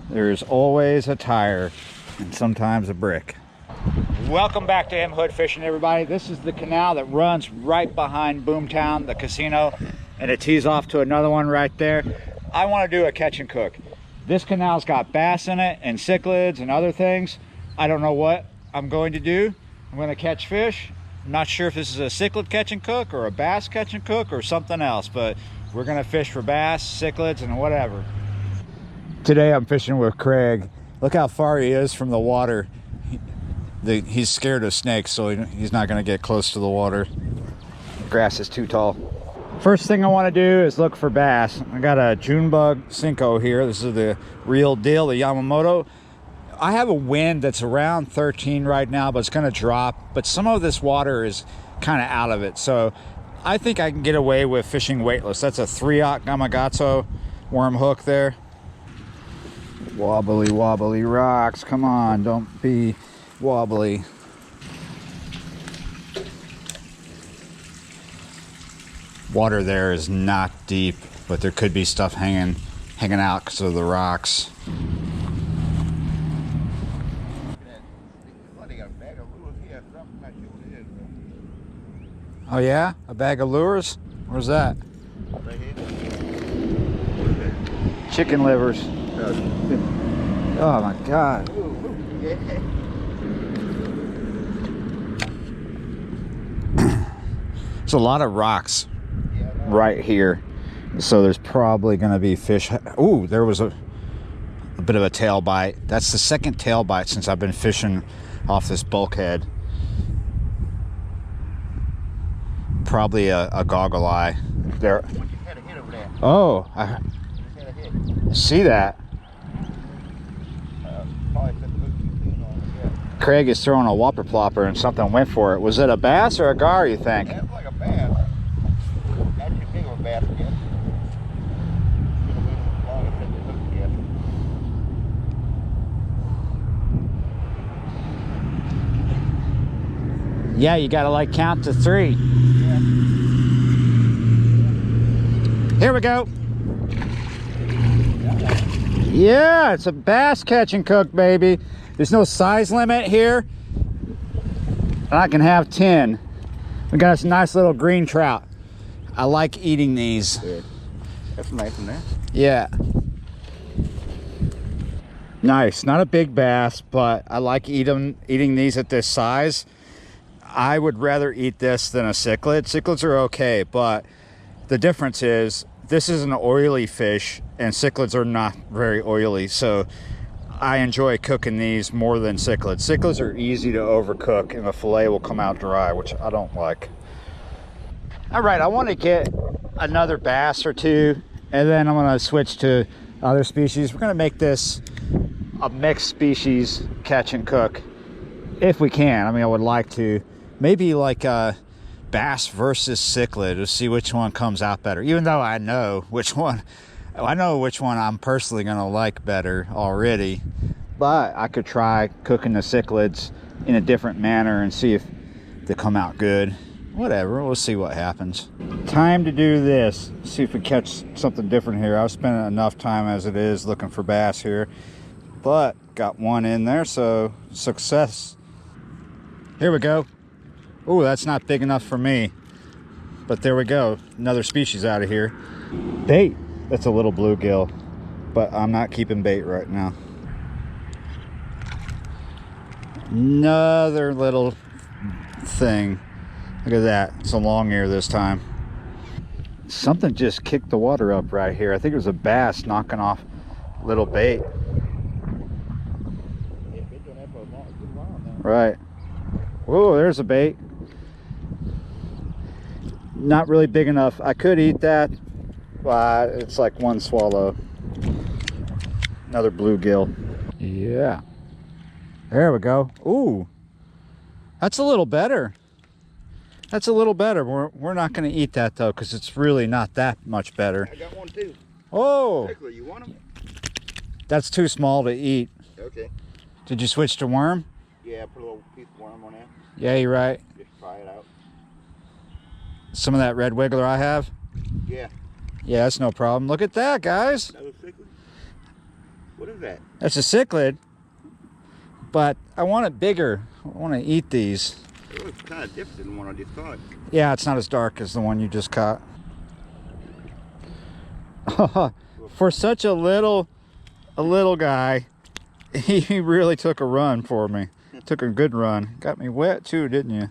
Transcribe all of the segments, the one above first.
There's always a tire and sometimes a brick. Welcome back to M Hood Fishing, everybody. This is the canal that runs right behind Boomtown, the casino, and it tees off to another one right there. I want to do a catch and cook. This canal's got bass in it and cichlids and other things. I don't know what I'm going to do. I'm going to catch fish. I'm not sure if this is a cichlid catch and cook or a bass catch and cook or something else, but we're going to fish for bass, cichlids, and whatever. Today I'm fishing with Craig. Look how far he is from the water. He's scared of snakes, so he's not going to get close to the water. The grass is too tall. First thing I want to do is look for bass. I got a June bug Cinco here. This is the real deal, the Yamamoto. I have a wind that's around 13 right now, but it's going to drop. But some of this water is kind of out of it, so I think I can get away with fishing weightless. That's a 3/0 Gamakatsu worm hook there. Wobbly, wobbly rocks. Come on, don't be wobbly. Water there is not deep, but there could be stuff hanging out because of the rocks. Oh yeah, a bag of lures? Where's that? Chicken livers. Oh my God. There's a lot of rocks right here, so there's probably going to be fish. Ooh, there was a bit of a tail bite. That's the second tail bite since I've been fishing off this bulkhead. Probably a goggle eye there. Oh, I see that. Craig is throwing a whopper plopper and something went for it. Was it a bass or a gar, you think? Yeah, it was like a bass. Actually big of a bass again. Yeah, you gotta like count to 3. Yeah. Here we go. Yeah, it's a bass catch and cook, baby. There's no size limit here. I can have 10. We got a nice little green trout. I like eating these. Good. That's nice in there. Yeah. Nice. Not a big bass, but I like eating these at this size. I would rather eat this than a cichlid. Cichlids are okay, but the difference is this is an oily fish and cichlids are not very oily, so I enjoy cooking these more than cichlids. Cichlids are easy to overcook and the fillet will come out dry, which I don't like. All right, I want to get another bass or two, and then I'm going to switch to other species. We're going to make this a mixed species catch and cook if we can. I mean, I would like to. Maybe like a bass versus cichlid to see which one comes out better, even though I know which one I'm personally going to like better already. But I could try cooking the cichlids in a different manner and see if they come out good. Whatever, we'll see what happens. Time to do this. See if we catch something different here. I've spent enough time as it is looking for bass here, but got one in there, so success. Here we go. Oh, that's not big enough for me, but there we go. Another species out of here. Bait. That's a little bluegill, but I'm not keeping bait right now. Another little thing. Look at that. It's a long ear this time. Something just kicked the water up right here. I think it was a bass knocking off little bait. Right. Whoa, there's a bait. Not really big enough. I could eat that, but it's like one swallow. Another bluegill. Yeah. There we go. Ooh. That's a little better. That's a little better. We're not going to eat that though, because it's really not that much better. I got one too. Oh. You want them? That's too small to eat. Okay. Did you switch to worm? Yeah, put a little piece of worm on that. Yeah, you're right. Just try it out. Some of that red wiggler I have? Yeah. Yeah, that's no problem. Look at that, guys. That was cichlid. What is that? That's a cichlid, but I want it bigger. I want to eat these. It looks kind of different than the one I just caught. Yeah, it's not as dark as the one you just caught. For such a little guy, he really took a run for me. Took a good run. Got me wet too, didn't you?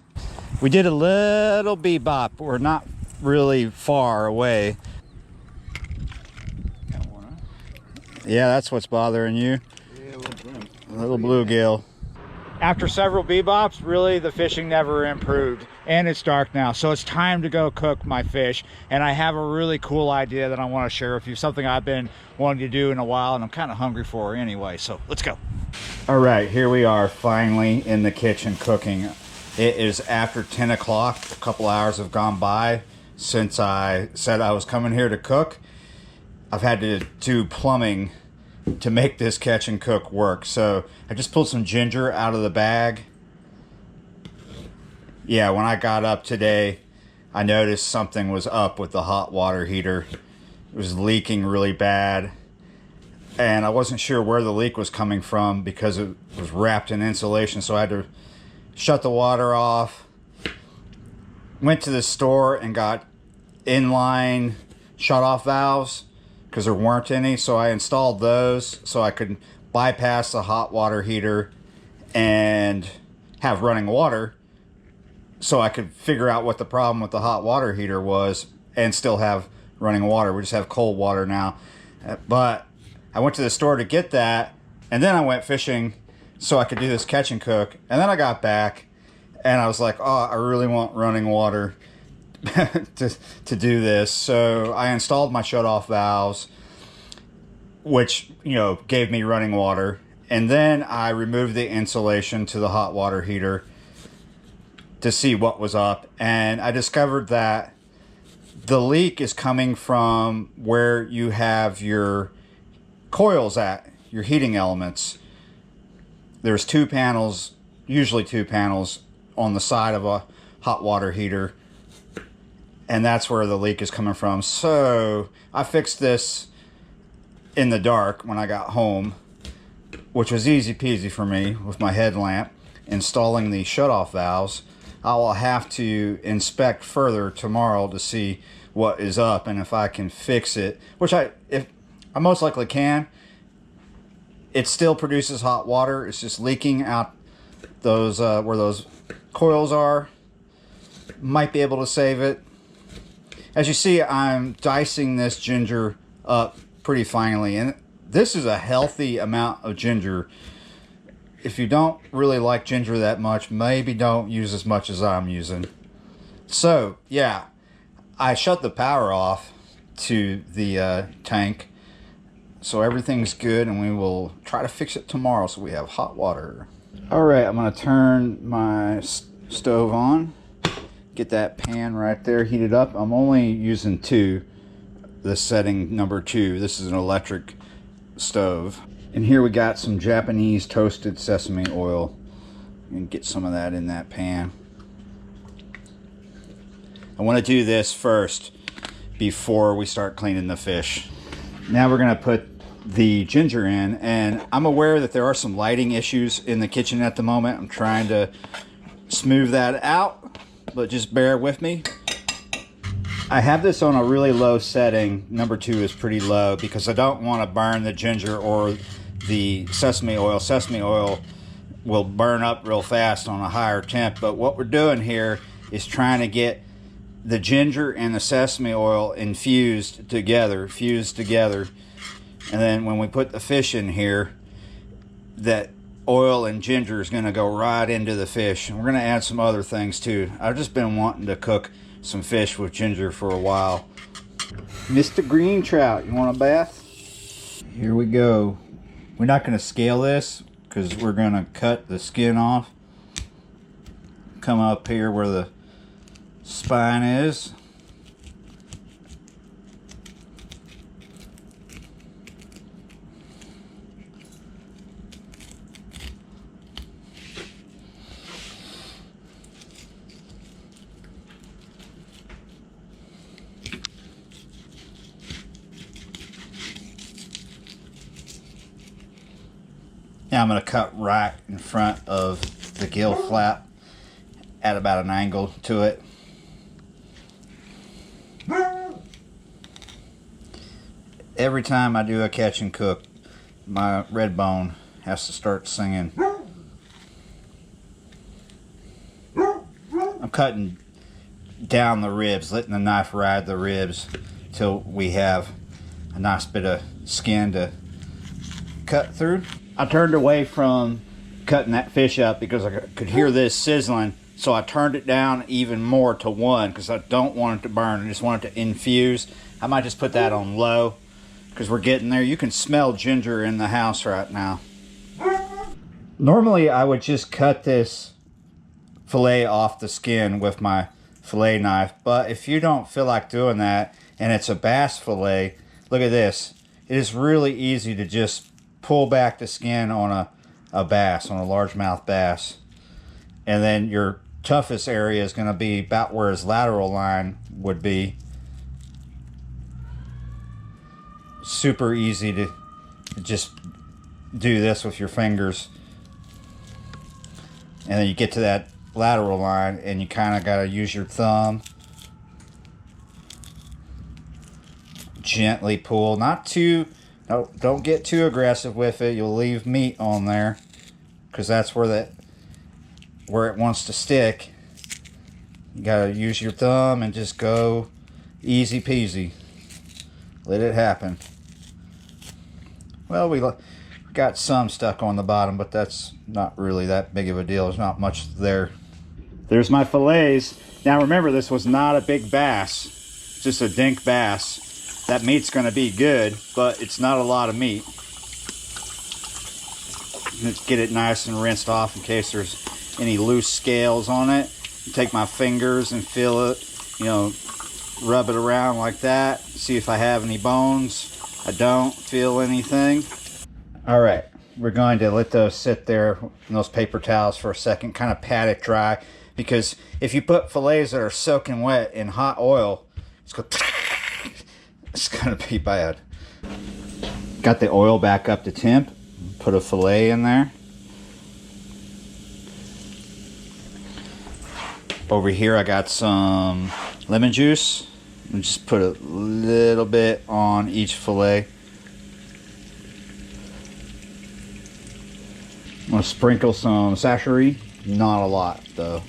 We did a little bebop. We're not really far away. Yeah, that's what's bothering you. Yeah, A little bluegill. After several bebops, really the fishing never improved, and it's dark now, so it's time to go cook my fish. And I have a really cool idea that I want to share with you, something I've been wanting to do in a while, and I'm kind of hungry for anyway, so let's go. All right, here we are finally in the kitchen cooking. It is after 10 o'clock. A couple hours have gone by since I said I was coming here to cook. I've had to do plumbing to make this catch and cook work. So I just pulled some ginger out of the bag. Yeah, when I got up today, I noticed something was up with the hot water heater. It was leaking really bad. And I wasn't sure where the leak was coming from because it was wrapped in insulation. So I had to shut the water off. Went to the store and got inline shut-off valves, because there weren't any, so I installed those so I could bypass the hot water heater and have running water, so I could figure out what the problem with the hot water heater was and still have running water. We just have cold water now. But I went to the store to get that, and then I went fishing so I could do this catch and cook, and then I got back and I was like, oh, I really want running water to do this. So I installed my shut-off valves, which, you know, gave me running water, and then I removed the insulation to the hot water heater to see what was up, and I discovered that the leak is coming from where you have your coils at, your heating elements. There's two panels, usually two panels on the side of a hot water heater, and that's where the leak is coming from. So I fixed this in the dark when I got home, which was easy peasy for me with my headlamp, installing the shutoff valves. I will have to inspect further tomorrow to see what is up and if I can fix it, which I most likely can. It still produces hot water. It's just leaking out those where those coils are. Might be able to save it. As you see, I'm dicing this ginger up pretty finely, and this is a healthy amount of ginger. If you don't really like ginger that much, maybe don't use as much as I'm using. So yeah, I shut the power off to the tank, so everything's good, and we will try to fix it tomorrow so we have hot water. All right, I'm gonna turn my stove on. Get that pan right there heated up. I'm only using two, this setting number 2. This is an electric stove. And here we got some Japanese toasted sesame oil. And get some of that in that pan. I want to do this first before we start cleaning the fish. Now we're going to put the ginger in, and I'm aware that there are some lighting issues in the kitchen at the moment. I'm trying to smooth that out, but just bear with me. I have this on a really low setting. Number 2 is pretty low because I don't want to burn the ginger or the sesame oil. Sesame oil will burn up real fast on a higher temp, but what we're doing here is trying to get the ginger and the sesame oil fused together, and then when we put the fish in here, that oil and ginger is going to go right into the fish. And we're going to add some other things too. I've just been wanting to cook some fish with ginger for a while. Mr. Green Trout, you want a bath? Here we go. We're not going to scale this because we're going to cut the skin off. Come up here where the spine is. Now I'm going to cut right in front of the gill flap at about an angle to it. Every time I do a catch and cook, my red bone has to start singing. I'm cutting down the ribs, letting the knife ride the ribs till we have a nice bit of skin to cut through. I turned away from cutting that fish up because I could hear this sizzling, so I turned it down even more to 1 because I don't want it to burn. I just want it to infuse. I might just put that on low because we're getting there. You can smell ginger in the house right now. Normally I would just cut this fillet off the skin with my fillet knife, but if you don't feel like doing that and it's a bass fillet, look at this. It is really easy to just pull back the skin on a bass, on a largemouth bass, and then your toughest area is going to be about where his lateral line would be. Super easy to just do this with your fingers, and then you get to that lateral line and you kind of got to use your thumb, gently pull, not too, no, don't get too aggressive with it. You'll leave meat on there because that's where it wants to stick. You got to use your thumb and just go easy peasy, let it happen. Well, we got some stuck on the bottom, but that's not really that big of a deal. There's not much there. There's my fillets. Now remember, this was not a big bass, just a dink bass. That meat's going to be good, but it's not a lot of meat. Let's get it nice and rinsed off in case there's any loose scales on it. Take my fingers and feel it, you know, rub it around like that. See if I have any bones. I don't feel anything. All right, we're going to let those sit there in those paper towels for a second, kind of pat it dry, because if you put fillets that are soaking wet in hot oil, it's gonna be bad. Got the oil back up to temp, put a fillet in there. Over here I got some lemon juice. And just put a little bit on each fillet. I'm going to sprinkle some sachet, not a lot though.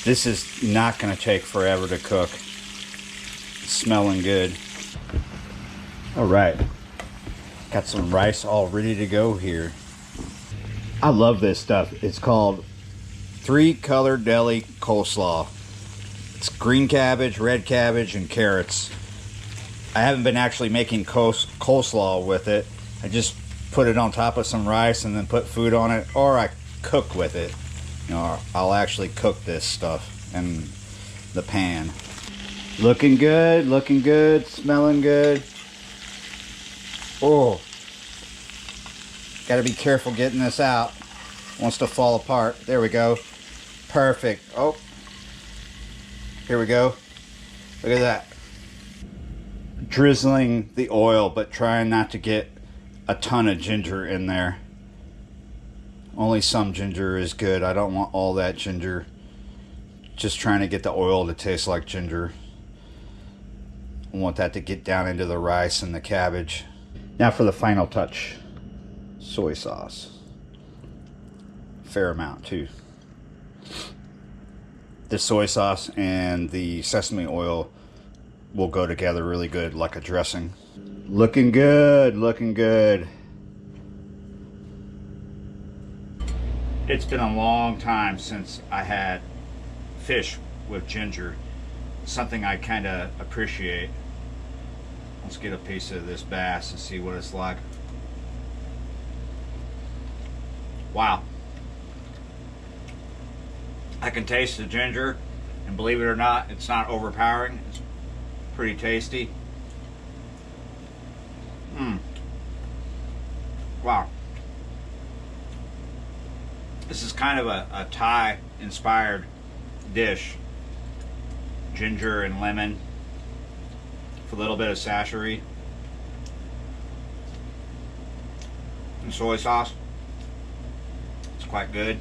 This is not going to take forever to cook. It's smelling good. All right, got some rice all ready to go here. I love this stuff. It's called 3-color deli coleslaw. It's green cabbage, red cabbage, and carrots. I haven't been actually making coleslaw with it. I just put it on top of some rice and then put food on it, or I cook with it. You know, I'll actually cook this stuff in the pan. Looking good, smelling good. Oh, gotta be careful getting this out. It wants to fall apart. There we go. Perfect. Oh, here we go. Look at that. Drizzling the oil, but trying not to get a ton of ginger in there. Only some ginger is good. I don't want all that ginger. Just trying to get the oil to taste like ginger. I want that to get down into the rice and the cabbage. Now for the final touch. Soy sauce. Fair amount too. The soy sauce and the sesame oil will go together really good, like a dressing. Looking good, looking good. It's been a long time since I had fish with ginger. Something I kind of appreciate. Let's get a piece of this bass and see what it's like. Wow. I can taste the ginger, and believe it or not, it's not overpowering. It's pretty tasty. Wow. This is kind of a Thai inspired dish. Ginger and lemon. with a little bit of sashery and soy sauce. It's quite good.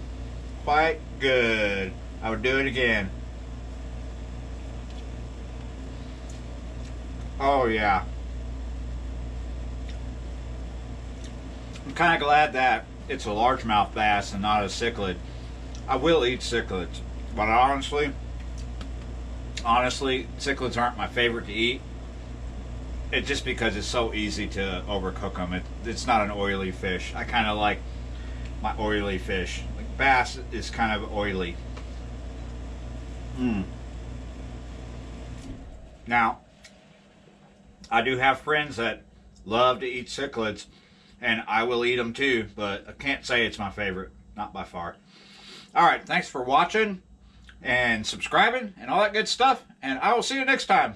Quite good. I would do it again. Oh yeah. I'm kind of glad that it's a largemouth bass and not a cichlid. I will eat cichlids, but honestly, cichlids aren't my favorite to eat. It's just because it's so easy to overcook them. It's not an oily fish. I kind of like my oily fish. Like bass is kind of oily. Now, I do have friends that love to eat cichlids, and I will eat them too, but I can't say it's my favorite. Not by far. Alright, thanks for watching and subscribing and all that good stuff, and I will see you next time.